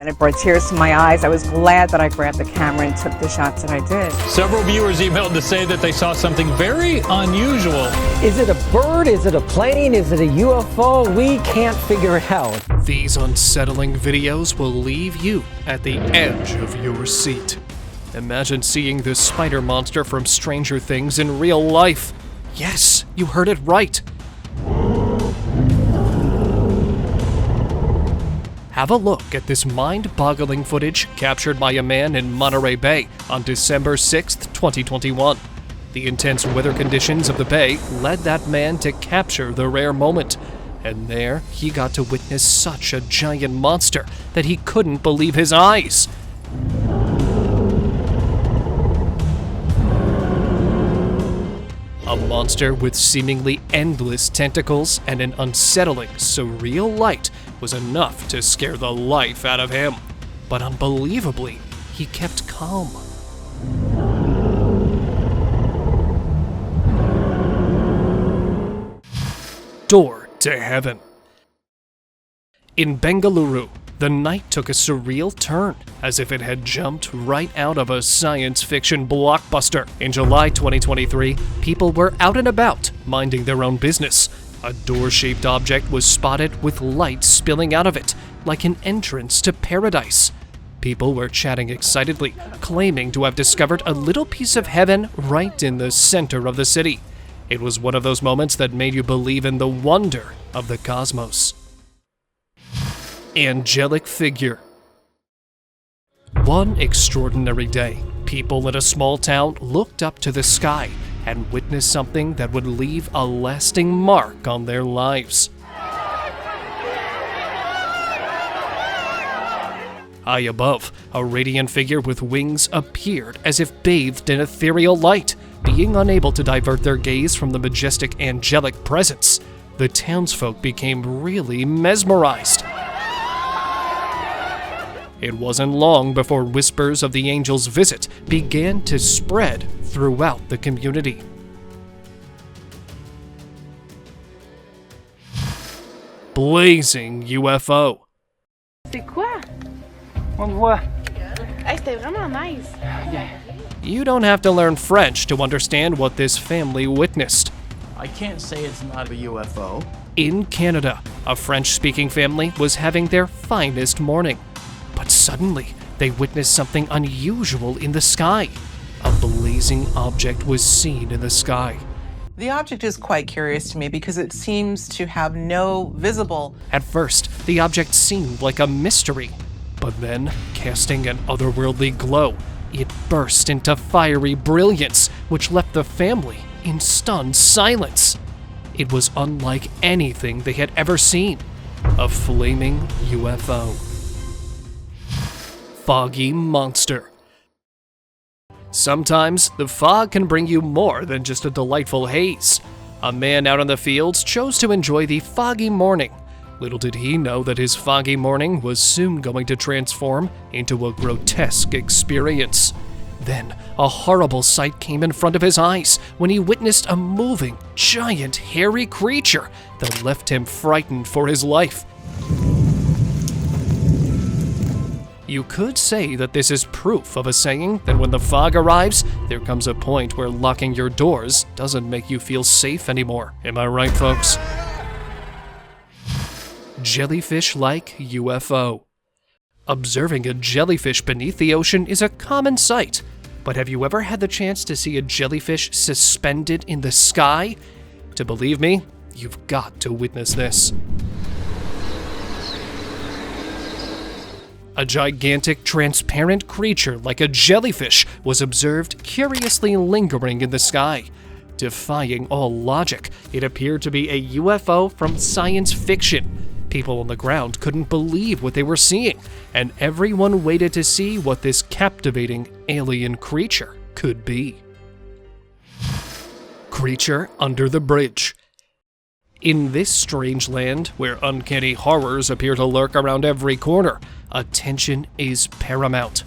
And it brought tears to my eyes. I was glad that I grabbed the camera and took the shots that I did. Several viewers emailed to say that they saw something very unusual. Is it a bird? Is it a plane? Is it a UFO? We can't figure it out. These unsettling videos will leave you at the edge of your seat. Imagine seeing this spider monster from Stranger Things in real life. Yes, you heard it right. Have a look at this mind-boggling footage captured by a man in Monterey Bay on December 6th, 2021. The intense weather conditions of the bay led that man to capture the rare moment, and there he got to witness such a giant monster that he couldn't believe his eyes. A monster with seemingly endless tentacles and an unsettling, surreal light was enough to scare the life out of him. But unbelievably, he kept calm. Door to Heaven. In Bengaluru, the night took a surreal turn, as if it had jumped right out of a science fiction blockbuster. In July 2023, people were out and about, minding their own business. A door-shaped object was spotted with light spilling out of it, like an entrance to paradise. People were chatting excitedly, claiming to have discovered a little piece of heaven right in the center of the city. It was one of those moments that made you believe in the wonder of the cosmos. Angelic figure. One extraordinary day, people in a small town looked up to the sky and witnessed something that would leave a lasting mark on their lives. High above, a radiant figure with wings appeared as if bathed in ethereal light. Being unable to divert their gaze from the majestic angelic presence, the townsfolk became really mesmerized. It wasn't long before whispers of the angel's visit began to spread throughout the community. Blazing UFO. C'est quoi? On voit. Hey, c'était vraiment nice. You don't have to learn French to understand what this family witnessed. I can't say it's not a UFO. In Canada, a French-speaking family was having their finest morning. But suddenly, they witnessed something unusual in the sky. A blazing object was seen in the sky. The object is quite curious to me because it seems to have no visible... At first, the object seemed like a mystery. But then, casting an otherworldly glow, it burst into fiery brilliance, which left the family in stunned silence. It was unlike anything they had ever seen. A flaming UFO. Foggy monster. Sometimes the fog can bring you more than just a delightful haze. A man out in the fields chose to enjoy the foggy morning. Little did he know that his foggy morning was soon going to transform into a grotesque experience. Then, a horrible sight came in front of his eyes when he witnessed a moving, giant, hairy creature that left him frightened for his life. You could say that this is proof of a saying that when the fog arrives, there comes a point where locking your doors doesn't make you feel safe anymore. Am I right, folks? Jellyfish-like UFO. Observing a jellyfish beneath the ocean is a common sight, but have you ever had the chance to see a jellyfish suspended in the sky? To believe me, you've got to witness this. A gigantic, transparent creature like a jellyfish was observed curiously lingering in the sky. Defying all logic, it appeared to be a UFO from science fiction. People on the ground couldn't believe what they were seeing, and everyone waited to see what this captivating alien creature could be. Creature under the bridge. In this strange land, where uncanny horrors appear to lurk around every corner, attention is paramount.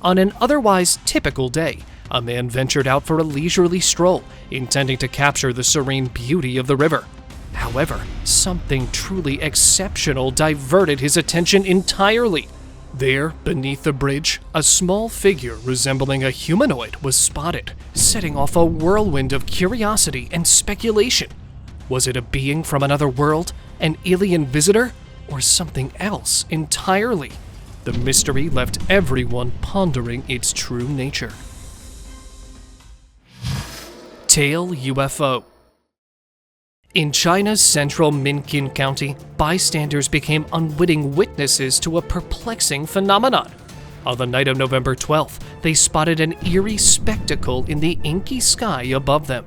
On an otherwise typical day, a man ventured out for a leisurely stroll, intending to capture the serene beauty of the river. However, something truly exceptional diverted his attention entirely. There, beneath the bridge, a small figure resembling a humanoid was spotted, setting off a whirlwind of curiosity and speculation. Was it a being from another world, an alien visitor, or something else entirely? The mystery left everyone pondering its true nature. Tail UFO. In China's central Minqin County, bystanders became unwitting witnesses to a perplexing phenomenon. On the night of November 12th, they spotted an eerie spectacle in the inky sky above them.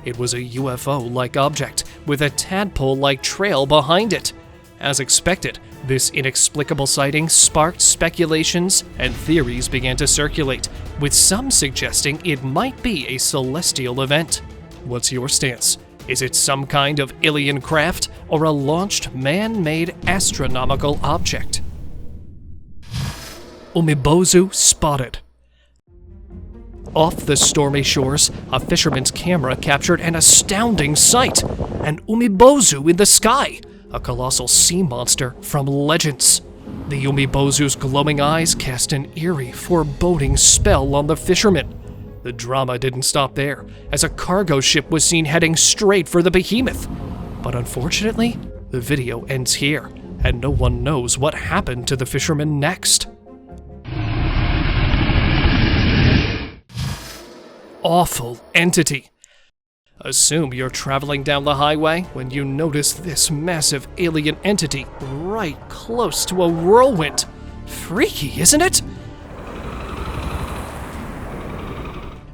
It was a UFO-like object, with a tadpole-like trail behind it. As expected, this inexplicable sighting sparked speculations and theories began to circulate, with some suggesting it might be a celestial event. What's your stance? Is it some kind of alien craft or a launched man-made astronomical object? Umibozu spotted. Off the stormy shores, a fisherman's camera captured an astounding sight. An umibozu in the sky, a colossal sea monster from Legends. The umibozu's glowing eyes cast an eerie, foreboding spell on the fisherman. The drama didn't stop there, as a cargo ship was seen heading straight for the behemoth. But unfortunately, the video ends here, and no one knows what happened to the fisherman next. Awful entity. Assume you're traveling down the highway when you notice this massive alien entity right close to a whirlwind. Freaky, isn't it?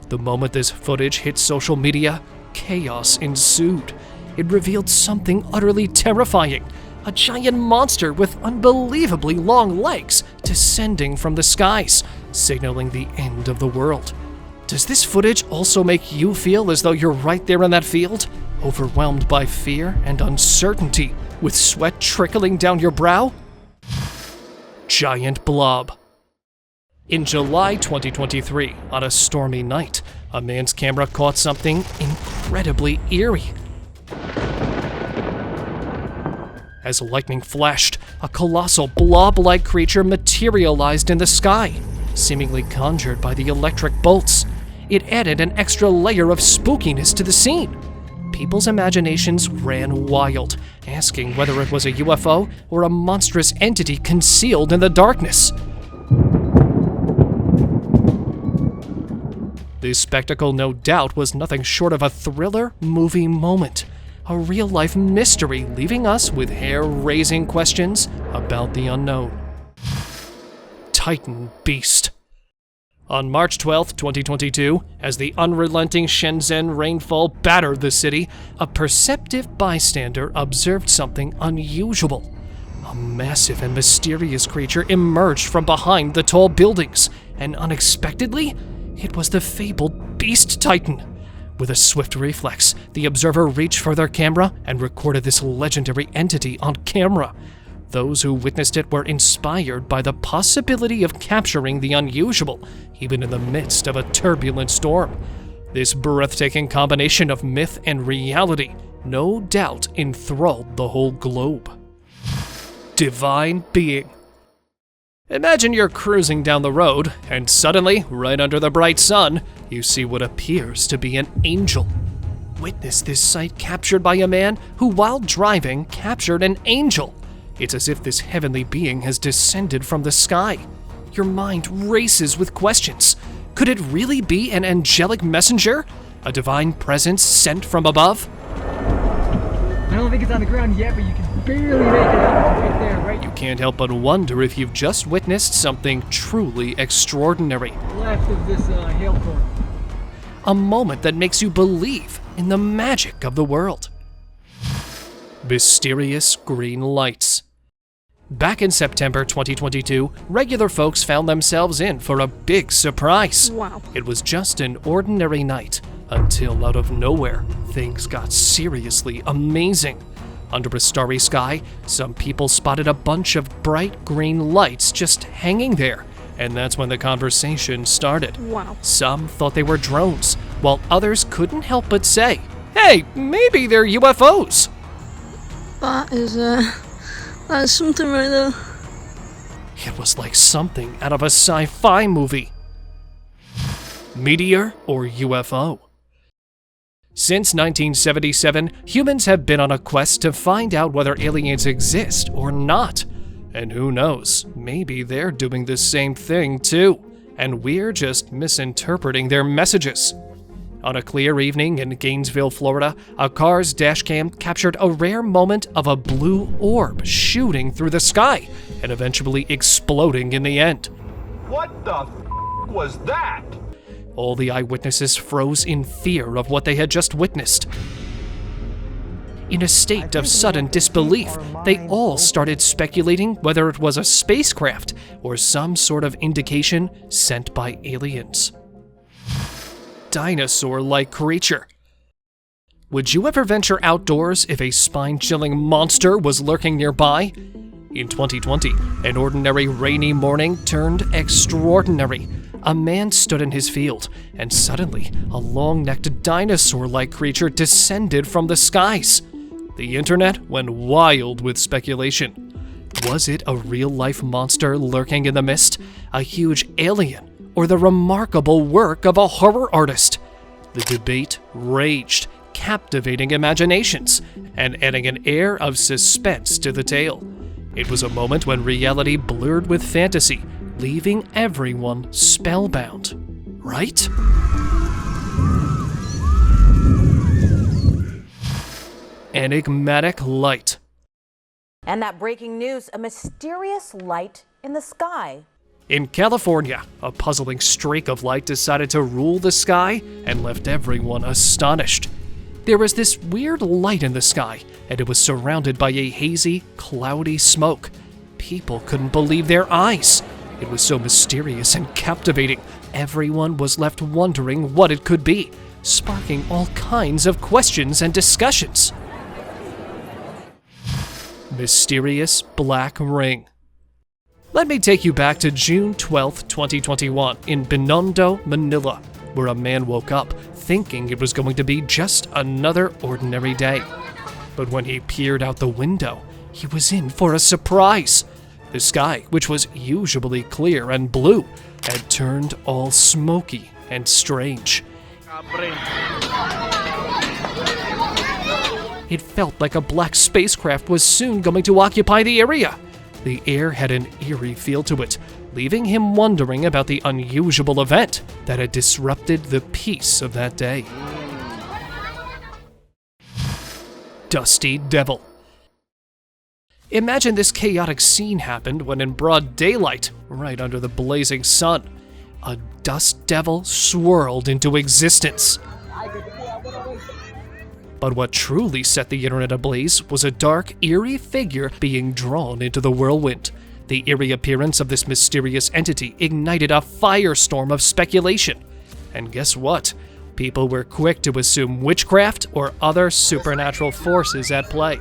The moment this footage hit social media, chaos ensued. It revealed something utterly terrifying. A giant monster with unbelievably long legs descending from the skies, signaling the end of the world. Does this footage also make you feel as though you're right there in that field, overwhelmed by fear and uncertainty, with sweat trickling down your brow? Giant blob. In July 2023, on a stormy night, a man's camera caught something incredibly eerie. As lightning flashed, a colossal blob-like creature materialized in the sky, seemingly conjured by the electric bolts. It added an extra layer of spookiness to the scene. People's imaginations ran wild, asking whether it was a UFO or a monstrous entity concealed in the darkness. This spectacle, no doubt, was nothing short of a thriller movie moment, a real-life mystery leaving us with hair-raising questions about the unknown. Titan Beast. On March 12, 2022, as the unrelenting Shenzhen rainfall battered the city, a perceptive bystander observed something unusual. A massive and mysterious creature emerged from behind the tall buildings, and unexpectedly, it was the fabled Beast Titan. With a swift reflex, the observer reached for their camera and recorded this legendary entity on camera. Those who witnessed it were inspired by the possibility of capturing the unusual, even in the midst of a turbulent storm. This breathtaking combination of myth and reality no doubt enthralled the whole globe. Divine Being. Imagine you're cruising down the road, and suddenly, right under the bright sun, you see what appears to be an angel. Witness this sight captured by a man who, while driving, captured an angel. It's as if this heavenly being has descended from the sky. Your mind races with questions. Could it really be an angelic messenger? A divine presence sent from above? I don't think it's on the ground yet, but you can barely make it out. It's right there, right You can't help but wonder if you've just witnessed something truly extraordinary. left of this hailstorm. A moment that makes you believe in the magic of the world. Mysterious green lights. Back in September 2022, regular folks found themselves in for a big surprise. Wow. It was just an ordinary night, until out of nowhere, things got seriously amazing. Under a starry sky, some people spotted a bunch of bright green lights just hanging there, and that's when the conversation started. Wow. Some thought they were drones, while others couldn't help but say, "Hey, maybe they're UFOs." That is something right there. It was like something out of a sci-fi movie. Meteor or UFO? Since 1977, humans have been on a quest to find out whether aliens exist or not. And who knows, maybe they're doing the same thing too, and we're just misinterpreting their messages. On a clear evening in Gainesville, Florida, a car's dashcam captured a rare moment of a blue orb shooting through the sky and eventually exploding in the end. What the was that? All the eyewitnesses froze in fear of what they had just witnessed. In a state of sudden disbelief, they all started speculating whether it was a spacecraft or some sort of indication sent by aliens. Dinosaur-like creature. Would you ever venture outdoors if a spine-chilling monster was lurking nearby? In 2020, an ordinary rainy morning turned extraordinary. A man stood in his field, and suddenly, a long-necked dinosaur-like creature descended from the skies. The internet went wild with speculation. Was it a real-life monster lurking in the mist, a huge alien, or the remarkable work of a horror artist? The debate raged, captivating imaginations, and adding an air of suspense to the tale. It was a moment when reality blurred with fantasy, leaving everyone spellbound. Right? Enigmatic light. And that breaking news, a mysterious light in the sky. In California, a puzzling streak of light decided to rule the sky and left everyone astonished. There was this weird light in the sky, and it was surrounded by a hazy, cloudy smoke. People couldn't believe their eyes. It was so mysterious and captivating, everyone was left wondering what it could be, sparking all kinds of questions and discussions. Mysterious black ring. Let me take you back to June 12, 2021, in Binondo, Manila, where a man woke up thinking it was going to be just another ordinary day. But when he peered out the window, he was in for a surprise. The sky, which was usually clear and blue, had turned all smoky and strange. It felt like a black spacecraft was soon going to occupy the area. The air had an eerie feel to it, leaving him wondering about the unusual event that had disrupted the peace of that day. Dusty Devil. Imagine this chaotic scene happened when in broad daylight, right under the blazing sun, a dust devil swirled into existence. But what truly set the internet ablaze was a dark, eerie figure being drawn into the whirlwind. The eerie appearance of this mysterious entity ignited a firestorm of speculation. And guess what? People were quick to assume witchcraft or other supernatural forces at play.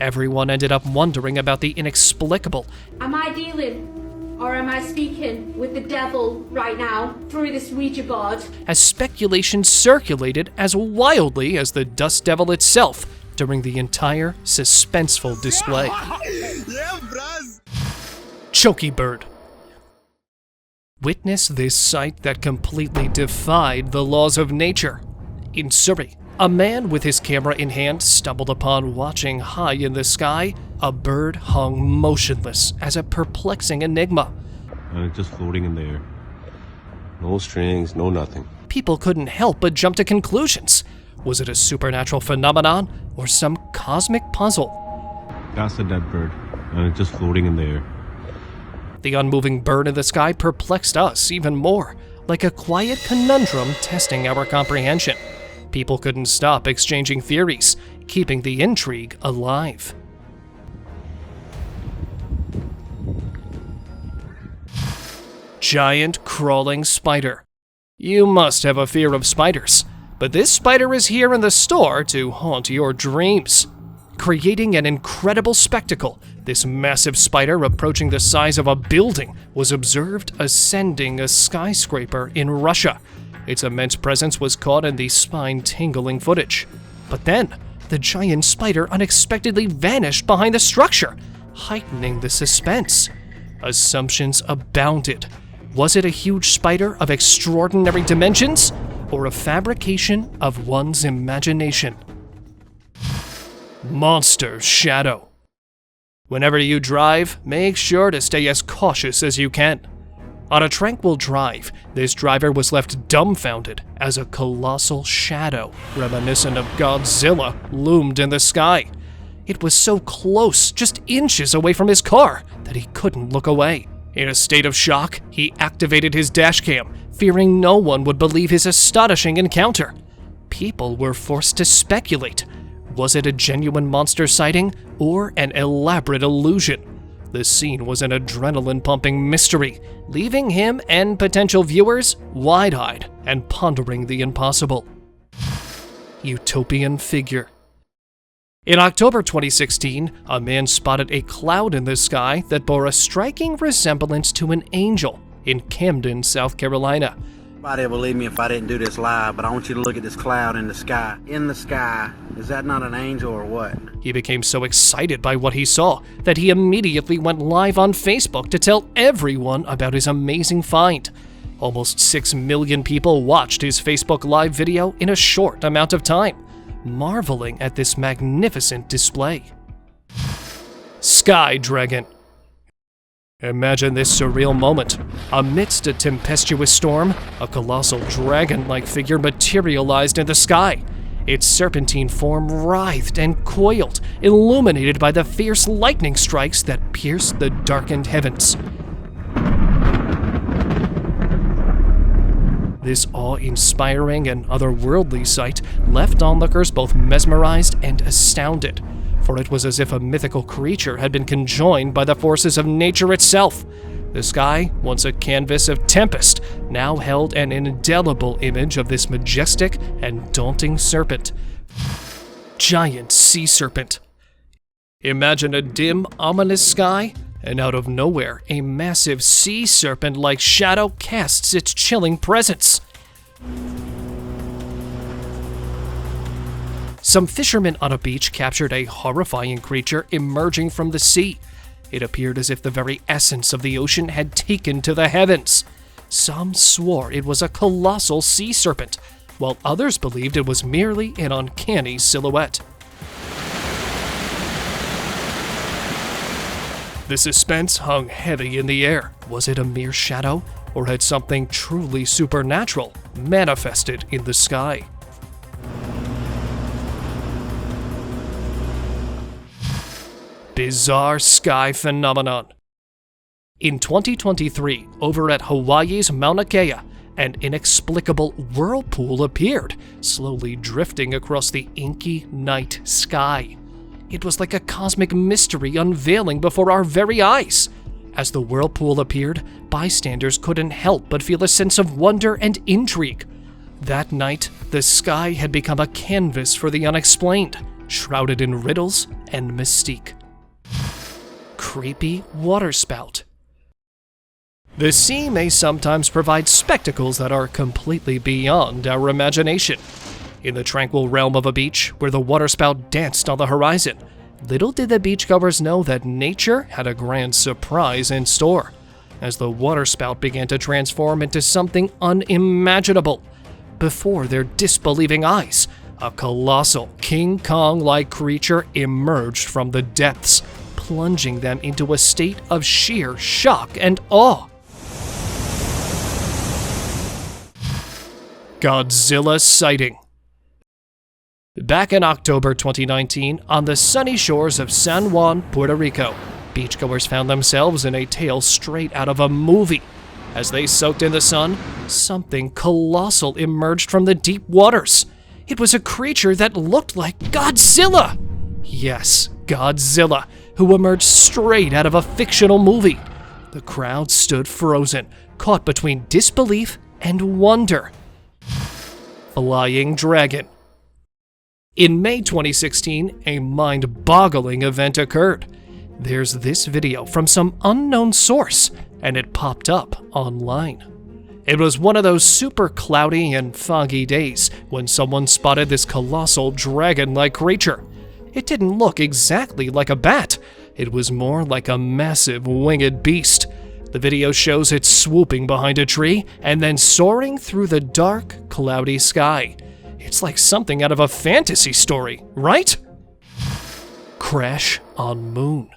Everyone ended up wondering about the inexplicable. Am I dealing or am I speaking with the devil right now through this Ouija board? As speculation circulated as wildly as the dust devil itself during the entire suspenseful display. Choky bird. Witness this sight that completely defied the laws of nature. In Surrey, a man with his camera in hand stumbled upon watching high in the sky a bird hung motionless as a perplexing enigma. And it's just floating in the air. No strings, no nothing. People couldn't help but jump to conclusions. Was it a supernatural phenomenon or some cosmic puzzle? That's a dead bird, and it's just floating in the air. The unmoving bird in the sky perplexed us even more, like a quiet conundrum testing our comprehension. People couldn't stop exchanging theories, keeping the intrigue alive. Giant crawling spider. You must have a fear of spiders, but this spider is here in the store to haunt your dreams. Creating an incredible spectacle, this massive spider approaching the size of a building was observed ascending a skyscraper in Russia. Its immense presence was caught in the spine-tingling footage. But then, the giant spider unexpectedly vanished behind the structure, heightening the suspense. Assumptions abounded. Was it a huge spider of extraordinary dimensions, or a fabrication of one's imagination? Monster shadow. Whenever you drive, make sure to stay as cautious as you can. On a tranquil drive, this driver was left dumbfounded as a colossal shadow, reminiscent of Godzilla, loomed in the sky. It was so close, just inches away from his car, that he couldn't look away. In a state of shock, he activated his dashcam, fearing no one would believe his astonishing encounter. People were forced to speculate. Was it a genuine monster sighting or an elaborate illusion? The scene was an adrenaline-pumping mystery, leaving him and potential viewers wide-eyed and pondering the impossible. Utopian figure. In October 2016, a man spotted a cloud in the sky that bore a striking resemblance to an angel in Camden, South Carolina. Nobody will believe me if I didn't do this live, but I want you to look at this cloud in the sky. In the sky. Is that not an angel or what? He became so excited by what he saw that he immediately went live on Facebook to tell everyone about his amazing find. Almost 6 million people watched his Facebook Live video in a short amount of time, marveling at this magnificent display. Sky Dragon. Imagine this surreal moment. Amidst a tempestuous storm, a colossal dragon-like figure materialized in the sky. Its serpentine form writhed and coiled, illuminated by the fierce lightning strikes that pierced the darkened heavens. This awe-inspiring and otherworldly sight left onlookers both mesmerized and astounded, for it was as if a mythical creature had been conjoined by the forces of nature itself. The sky, once a canvas of tempest, now held an indelible image of this majestic and daunting serpent. Giant sea serpent. Imagine a dim, ominous sky, and out of nowhere, a massive sea serpent-like shadow casts its chilling presence. Some fishermen on a beach captured a horrifying creature emerging from the sea. It appeared as if the very essence of the ocean had taken to the heavens. Some swore it was a colossal sea serpent, while others believed it was merely an uncanny silhouette. The suspense hung heavy in the air. Was it a mere shadow, or had something truly supernatural manifested in the sky? Bizarre sky phenomenon. In 2023, over at Hawaii's Mauna Kea, an inexplicable whirlpool appeared, slowly drifting across the inky night sky. It was like a cosmic mystery unveiling before our very eyes. As the whirlpool appeared, bystanders couldn't help but feel a sense of wonder and intrigue. That night, the sky had become a canvas for the unexplained, shrouded in riddles and mystique. Creepy waterspout. The sea may sometimes provide spectacles that are completely beyond our imagination. In the tranquil realm of a beach, where the waterspout danced on the horizon, little did the beachgoers know that nature had a grand surprise in store, as the waterspout began to transform into something unimaginable. Before their disbelieving eyes, a colossal King Kong-like creature emerged from the depths, plunging them into a state of sheer shock and awe. Godzilla sighting. Back in October 2019, on the sunny shores of San Juan, Puerto Rico, beachgoers found themselves in a tale straight out of a movie. As they soaked in the sun, something colossal emerged from the deep waters. It was a creature that looked like Godzilla! Yes, Godzilla, who emerged straight out of a fictional movie. The crowd stood frozen, caught between disbelief and wonder. Flying dragon. In May 2016, a mind-boggling event occurred. There's this video from some unknown source, and it popped up online. It was one of those super cloudy and foggy days when someone spotted this colossal dragon-like creature. It didn't look exactly like a bat, it was more like a massive winged beast. The video shows it swooping behind a tree and then soaring through the dark, cloudy sky. It's like something out of a fantasy story, right? Crash on moon.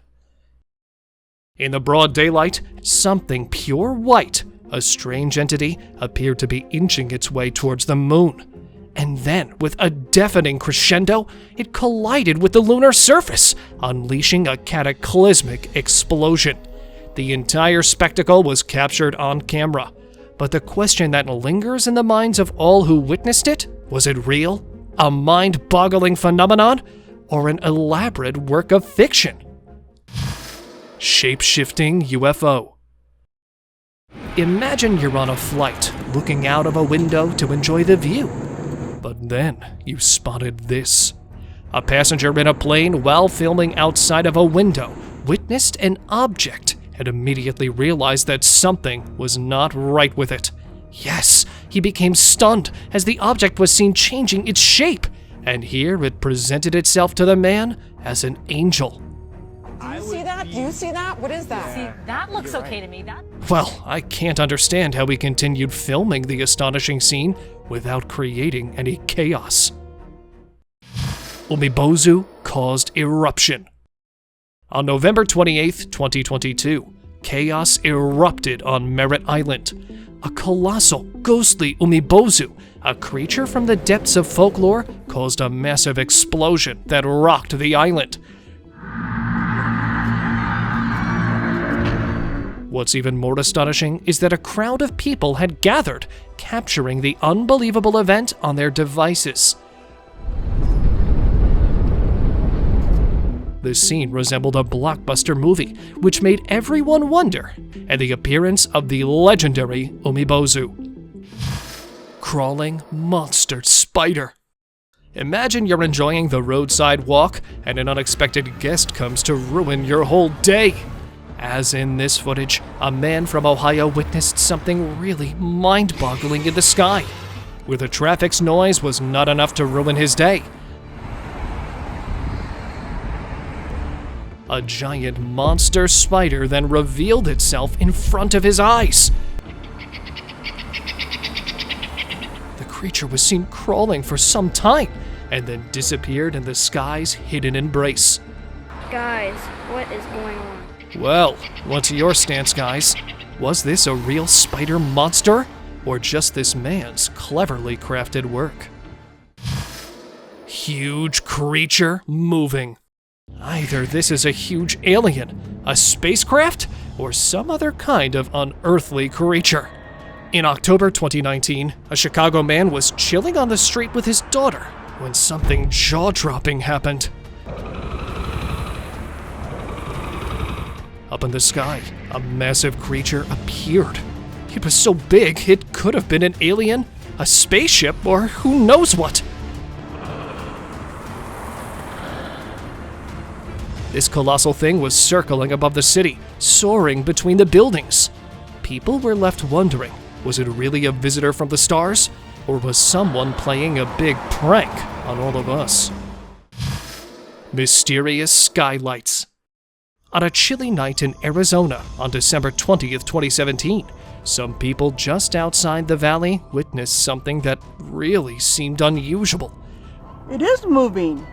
In the broad daylight, something pure white, a strange entity, appeared to be inching its way towards the moon. And then, with a deafening crescendo, it collided with the lunar surface, unleashing a cataclysmic explosion. The entire spectacle was captured on camera. But the question that lingers in the minds of all who witnessed it, was it real? A mind-boggling phenomenon? Or an elaborate work of fiction? Shape-shifting UFO. Imagine you're on a flight, looking out of a window to enjoy the view. But then you spotted this. A passenger in a plane, while filming outside of a window, witnessed an object and immediately realized that something was not right with it. Yes, he became stunned as the object was seen changing its shape, and here it presented itself to the man as an angel. Do you see that? Do you see that? What is that? See, that looks okay to me. Well, I can't understand how he continued filming the astonishing scene without creating any chaos. Umebozu caused eruption. On November 28, 2022, chaos erupted on Merritt Island. A colossal, ghostly Umebozu, a creature from the depths of folklore, caused a massive explosion that rocked the island. What's even more astonishing is that a crowd of people had gathered, capturing the unbelievable event on their devices. The scene resembled a blockbuster movie, which made everyone wonder at the appearance of the legendary Umebozu. Crawling monster spider. Imagine you're enjoying the roadside walk and an unexpected guest comes to ruin your whole day. As in this footage, a man from Ohio witnessed something really mind-boggling in the sky, where the traffic's noise was not enough to ruin his day. A giant monster spider then revealed itself in front of his eyes. The creature was seen crawling for some time, and then disappeared in the sky's hidden embrace. Guys, what is going on? Well, what's your stance, guys? Was this a real spider monster, or just this man's cleverly crafted work? Huge creature moving. Either this is a huge alien, a spacecraft, or some other kind of unearthly creature. In October 2019, a Chicago man was chilling on the street with his daughter when something jaw-dropping happened. Up in the sky, a massive creature appeared. It was so big, it could have been an alien, a spaceship, or who knows what. This colossal thing was circling above the city, soaring between the buildings. People were left wondering, was it really a visitor from the stars? Or was someone playing a big prank on all of us? Mysterious skylights. On a chilly night in Arizona on December 20th, 2017, some people just outside the valley witnessed something that really seemed unusual. It is moving.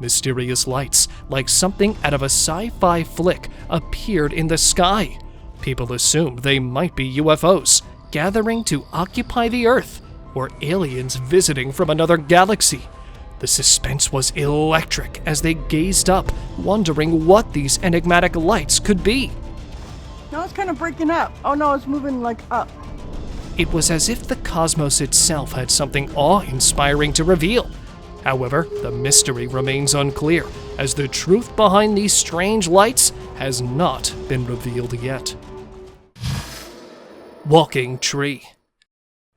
Mysterious lights, like something out of a sci-fi flick, appeared in the sky. People assumed they might be UFOs, gathering to occupy the Earth, or aliens visiting from another galaxy. The suspense was electric as they gazed up, wondering what these enigmatic lights could be. No, it's kind of breaking up. Oh no, it's moving like up. It was as if the cosmos itself had something awe-inspiring to reveal. However, the mystery remains unclear, as the truth behind these strange lights has not been revealed yet. Walking tree.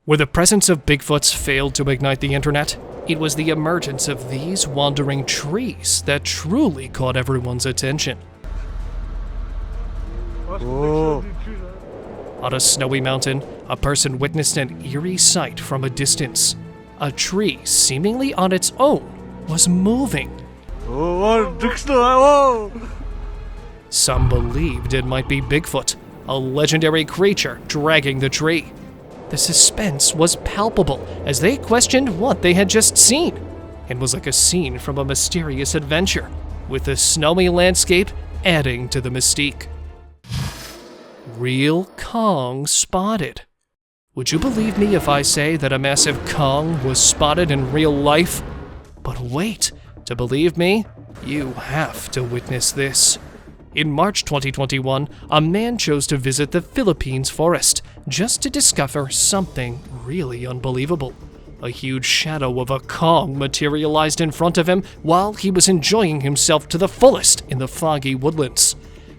Where the presence of Bigfoots failed to ignite the internet, it was the emergence of these wandering trees that truly caught everyone's attention. Oh. On a snowy mountain, a person witnessed an eerie sight from a distance. A tree, seemingly on its own, was moving. Some believed it might be Bigfoot, a legendary creature dragging the tree. The suspense was palpable as they questioned what they had just seen. It was like a scene from a mysterious adventure, with the snowy landscape adding to the mystique. Real Kong spotted. Would you believe me if I say that a massive Kong was spotted in real life? But wait, to believe me, you have to witness this. In March 2021, a man chose to visit the Philippines forest just to discover something really unbelievable. A huge shadow of a Kong materialized in front of him while he was enjoying himself to the fullest in the foggy woodlands.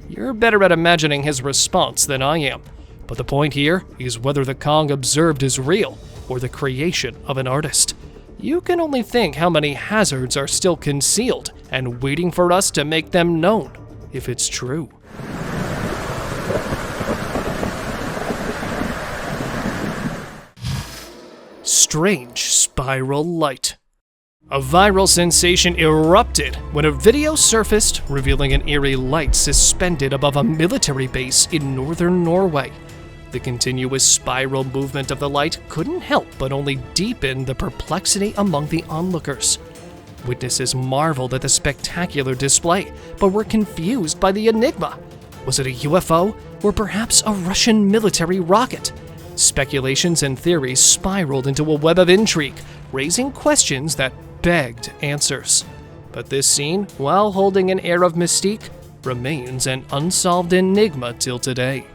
You're better at imagining his response than I am, but the point here is whether the Kong observed is real or the creation of an artist. You can only think how many hazards are still concealed and waiting for us to make them known, if it's true. Strange spiral light. A viral sensation erupted when a video surfaced revealing an eerie light suspended above a military base in northern Norway. The continuous spiral movement of the light couldn't help but only deepen the perplexity among the onlookers. Witnesses marveled at the spectacular display, but were confused by the enigma. Was it a UFO, or perhaps a Russian military rocket? Speculations and theories spiraled into a web of intrigue, raising questions that begged answers. But this scene, while holding an air of mystique, remains an unsolved enigma till today.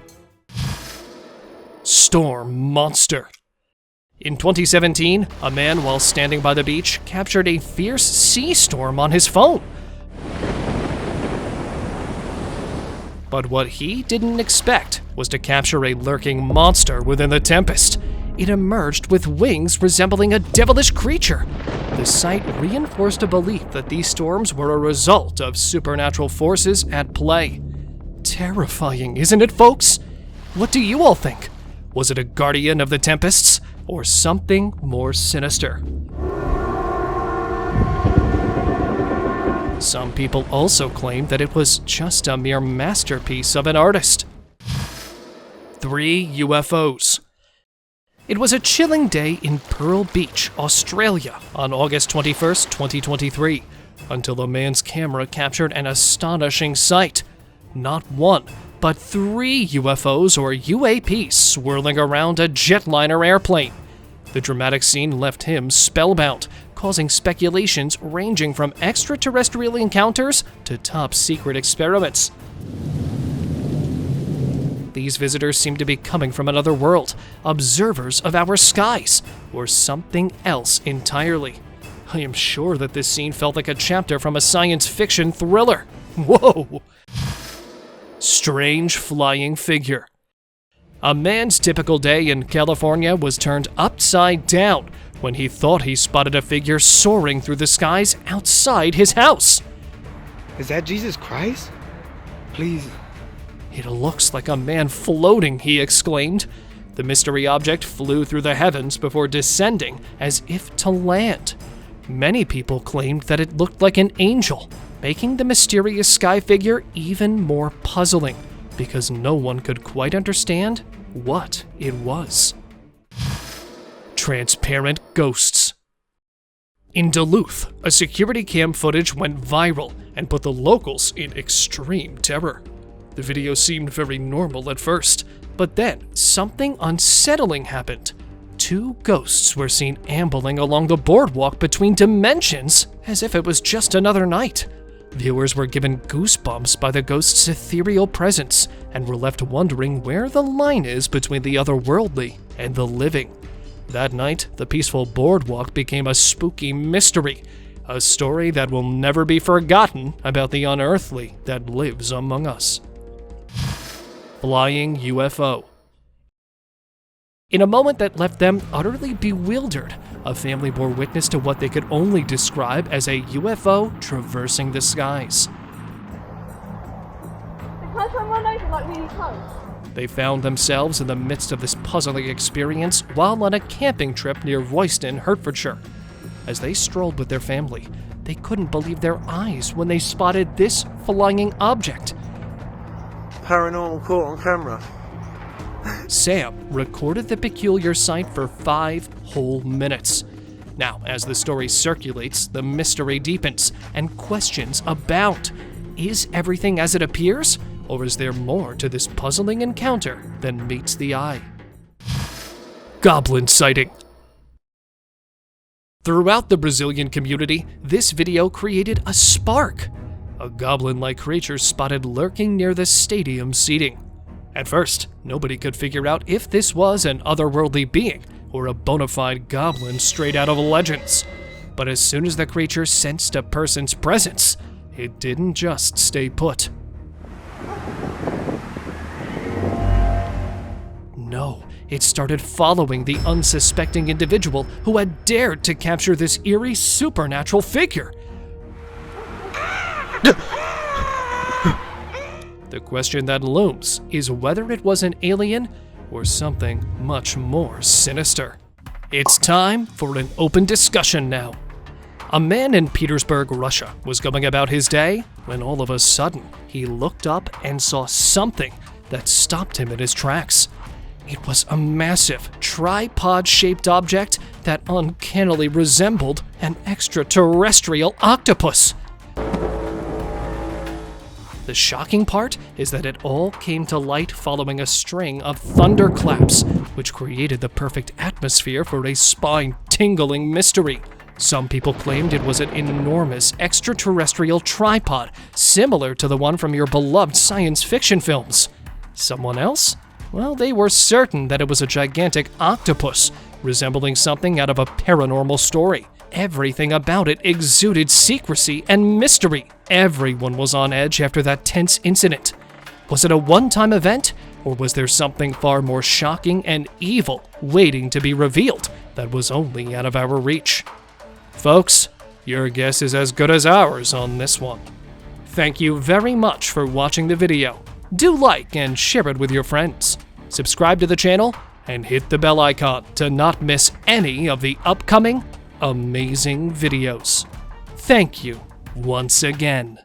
Storm monster. In 2017, a man, while standing by the beach, captured a fierce sea storm on his phone. But what he didn't expect was to capture a lurking monster within the tempest. It emerged with wings resembling a devilish creature. The sight reinforced a belief that these storms were a result of supernatural forces at play. Terrifying, isn't it, folks? What do you all think? Was it a guardian of the tempests, or something more sinister? Some people also claim that it was just a mere masterpiece of an artist. 3 UFOs. It was a chilling day in Pearl Beach, Australia, on August 21st, 2023, until a man's camera captured an astonishing sight. Not one, but 3 UFOs or UAPs swirling around a jetliner airplane. The dramatic scene left him spellbound, causing speculations ranging from extraterrestrial encounters to top-secret experiments. These visitors seem to be coming from another world, observers of our skies, or something else entirely. I am sure that this scene felt like a chapter from a science fiction thriller. Whoa! Strange flying figure. A man's typical day in California was turned upside down when he thought he spotted a figure soaring through the skies outside his house. Is that Jesus Christ? Please. It looks like a man floating, he exclaimed. The mystery object flew through the heavens before descending as if to land. Many people claimed that it looked like an angel, making the mysterious sky figure even more puzzling because no one could quite understand what it was. Transparent ghosts. In Duluth, a security cam footage went viral and put the locals in extreme terror. The video seemed very normal at first, but then something unsettling happened. 2 ghosts were seen ambling along the boardwalk between dimensions as if it was just another night. Viewers were given goosebumps by the ghost's ethereal presence and were left wondering where the line is between the otherworldly and the living. That night, the peaceful boardwalk became a spooky mystery, a story that will never be forgotten about the unearthly that lives among us. Flying UFO. In a moment that left them utterly bewildered, a family bore witness to what they could only describe as a UFO traversing the skies. They found themselves in the midst of this puzzling experience while on a camping trip near Royston, Hertfordshire. As they strolled with their family, They couldn't believe their eyes when they spotted this flying object. Paranormal caught on camera. Sam recorded the peculiar sight for 5 whole minutes. Now, as the story circulates, the mystery deepens and questions abound. Is everything as it appears, or is there more to this puzzling encounter than meets the eye? Goblin sighting. Throughout the Brazilian community, this video created a spark. A goblin-like creature spotted lurking near the stadium seating. At first, nobody could figure out if this was an otherworldly being or a bona fide goblin straight out of legends. But as soon as the creature sensed a person's presence, it didn't just stay put. No, it started following the unsuspecting individual who had dared to capture this eerie supernatural figure. The question that looms is whether it was an alien or something much more sinister. It's time for an open discussion now. A man in Petersburg, Russia, was going about his day when all of a sudden he looked up and saw something that stopped him in his tracks. It was a massive, tripod-shaped object that uncannily resembled an extraterrestrial octopus. The shocking part is that it all came to light following a string of thunderclaps, which created the perfect atmosphere for a spine-tingling mystery. Some people claimed it was an enormous extraterrestrial tripod, similar to the one from your beloved science fiction films. Someone else? Well, they were certain that it was a gigantic octopus, resembling something out of a paranormal story. Everything about it exuded secrecy and mystery. Everyone was on edge after that tense incident. Was it a one-time event, or was there something far more shocking and evil waiting to be revealed that was only out of our reach? Folks, your guess is as good as ours on this one. Thank you very much for watching the video. Do like and share it with your friends. Subscribe to the channel and hit the bell icon to not miss any of the upcoming amazing videos. Thank you once again.